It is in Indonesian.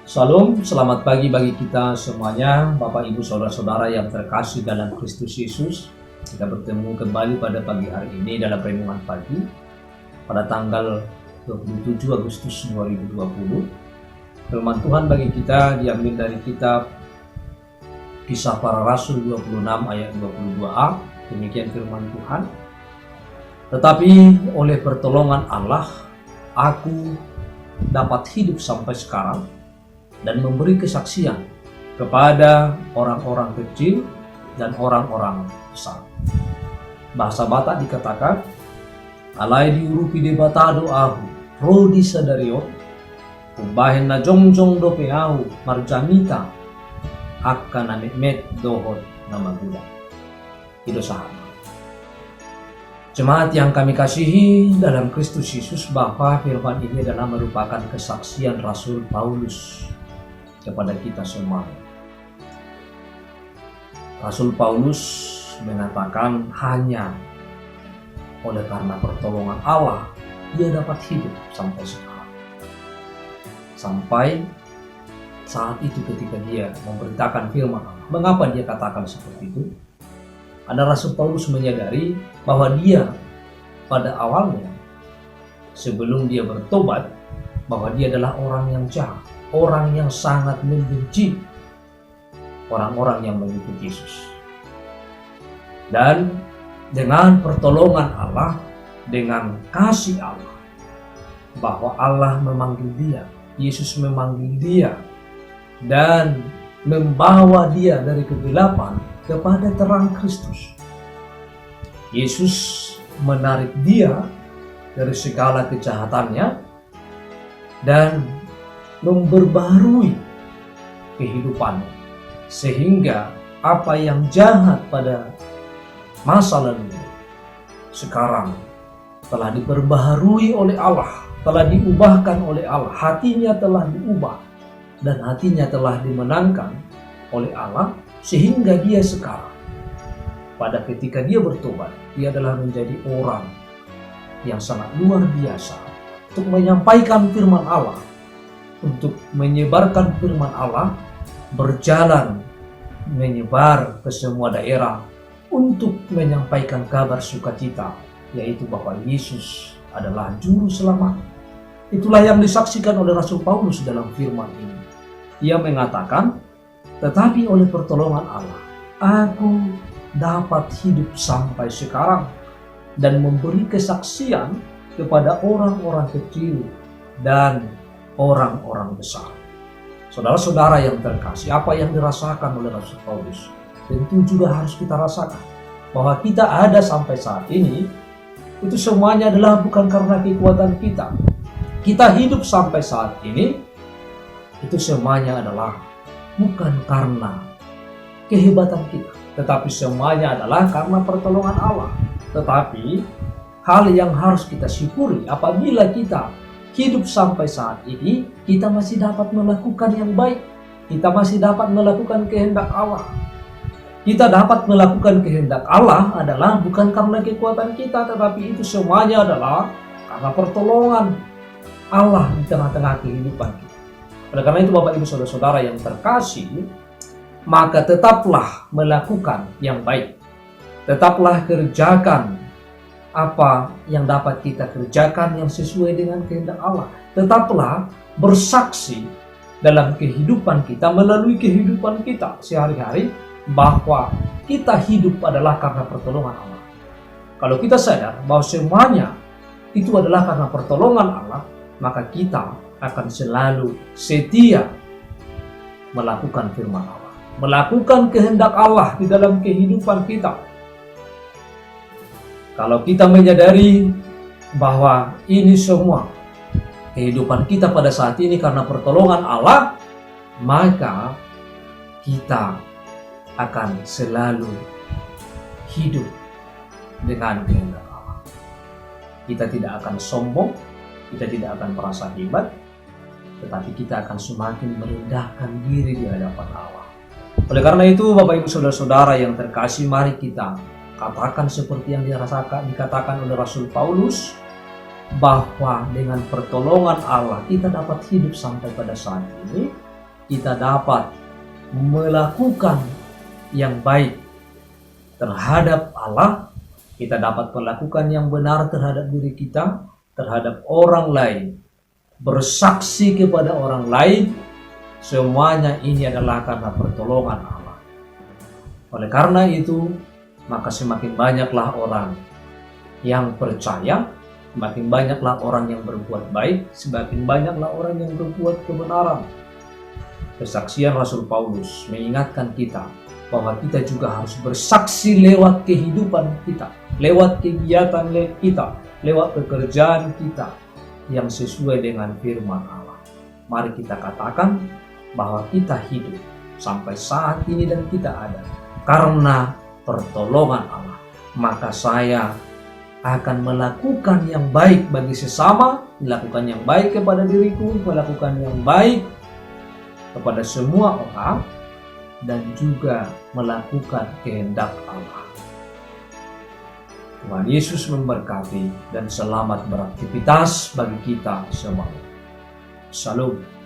Shalom, selamat pagi bagi kita semuanya, Bapak Ibu Saudara-saudara yang terkasih dalam Kristus Yesus. Kita bertemu kembali pada pagi hari ini dalam renungan pagi pada tanggal 27 Agustus 2020. Firman Tuhan bagi kita diambil dari kitab Kisah Para Rasul 26 ayat 22a. Demikian firman Tuhan. Tetapi oleh pertolongan Allah, aku dapat hidup sampai sekarang dan memberi kesaksian kepada orang-orang kecil dan orang-orang besar. Bahasa Batak dikatakan, alai diurupi debatado ahu, rodi sadario, ubahen na jongjong dope ahu, marjamita, akan amit dohod nama gula. Itu sahabat. Jemaat yang kami kasihi dalam Kristus Yesus, bahwa firman ini adalah merupakan kesaksian Rasul Paulus kepada kita semua. Rasul Paulus mengatakan hanya oleh karena pertolongan Allah dia dapat hidup sampai sekarang. Sampai saat itu ketika dia memberitakan firman Allah. Mengapa dia katakan seperti itu? Ada Rasul Paulus menyadari bahwa dia pada awalnya sebelum dia bertobat bahwa dia adalah orang yang jahat, orang yang sangat membenci orang-orang yang mengikuti Yesus. Dan dengan pertolongan Allah, dengan kasih Allah, bahwa Allah memanggil dia, Yesus memanggil dia, dan membawa dia dari kegelapan kepada terang Kristus. Yesus menarik dia dari segala kejahatannya dan memperbaharui kehidupannya, sehingga apa yang jahat pada masa lalu sekarang telah diperbaharui oleh Allah, telah diubahkan oleh Allah, hatinya telah diubah dan hatinya telah dimenangkan oleh Allah, sehingga dia sekarang pada ketika dia bertobat, dia adalah menjadi orang yang sangat luar biasa untuk menyampaikan firman Allah, untuk menyebarkan firman Allah, berjalan menyebar ke semua daerah untuk menyampaikan kabar sukacita, yaitu bahwa Yesus adalah juru selamat. Itulah yang disaksikan oleh Rasul Paulus dalam firman ini. Ia mengatakan, tetapi oleh pertolongan Allah, aku dapat hidup sampai sekarang dan memberi kesaksian kepada orang-orang kecil dan orang-orang besar. Saudara-saudara yang terkasih, apa yang dirasakan oleh Rasul Paulus tentu juga harus kita rasakan. Bahwa kita ada sampai saat ini, itu semuanya adalah bukan karena kekuatan kita. Kita hidup sampai saat ini, itu semuanya adalah bukan karena kehebatan kita, tetapi semuanya adalah karena pertolongan Allah. Tetapi hal yang harus kita syukuri, apabila kita hidup sampai saat ini, kita masih dapat melakukan yang baik. Kita masih dapat melakukan kehendak Allah. Kita dapat melakukan kehendak Allah adalah bukan karena kekuatan kita, tetapi itu semuanya adalah karena pertolongan Allah di tengah-tengah kehidupan kita. Oleh karena itu, Bapak Ibu Saudara-saudara yang terkasih, maka tetaplah melakukan yang baik. Tetaplah kerjakan apa yang dapat kita kerjakan yang sesuai dengan kehendak Allah. Tetaplah bersaksi dalam kehidupan kita, melalui kehidupan kita sehari-hari, bahwa kita hidup adalah karena pertolongan Allah. Kalau kita sadar bahwa semuanya itu adalah karena pertolongan Allah, maka kita akan selalu setia melakukan firman Allah, melakukan kehendak Allah di dalam kehidupan kita. Kalau kita menyadari bahwa ini semua kehidupan kita pada saat ini karena pertolongan Allah, maka kita akan selalu hidup dengan kehendak Allah. Kita tidak akan sombong, kita tidak akan merasa hebat, tetapi kita akan semakin merendahkan diri di hadapan Allah. Oleh karena itu, Bapak Ibu Saudara-saudara yang terkasih, mari kita katakan seperti yang dikatakan oleh Rasul Paulus, bahwa dengan pertolongan Allah kita dapat hidup sampai pada saat ini, kita dapat melakukan yang baik terhadap Allah, kita dapat melakukan yang benar terhadap diri kita, terhadap orang lain, bersaksi kepada orang lain, semuanya ini adalah karena pertolongan Allah. Oleh karena itu, maka semakin banyaklah orang yang percaya, semakin banyaklah orang yang berbuat baik, semakin banyaklah orang yang berbuat kebenaran. Kesaksian Rasul Paulus mengingatkan kita bahwa kita juga harus bersaksi lewat kehidupan kita, lewat kegiatan kita, lewat pekerjaan kita yang sesuai dengan firman Allah. Mari kita katakan bahwa kita hidup sampai saat ini dan kita ada karena pertolongan Allah. Maka saya akan melakukan yang baik bagi sesama, melakukan yang baik kepada diriku, melakukan yang baik kepada semua orang, dan juga melakukan kehendak Allah. Tuhan Yesus memberkati dan selamat beraktivitas bagi kita semua. Shalom.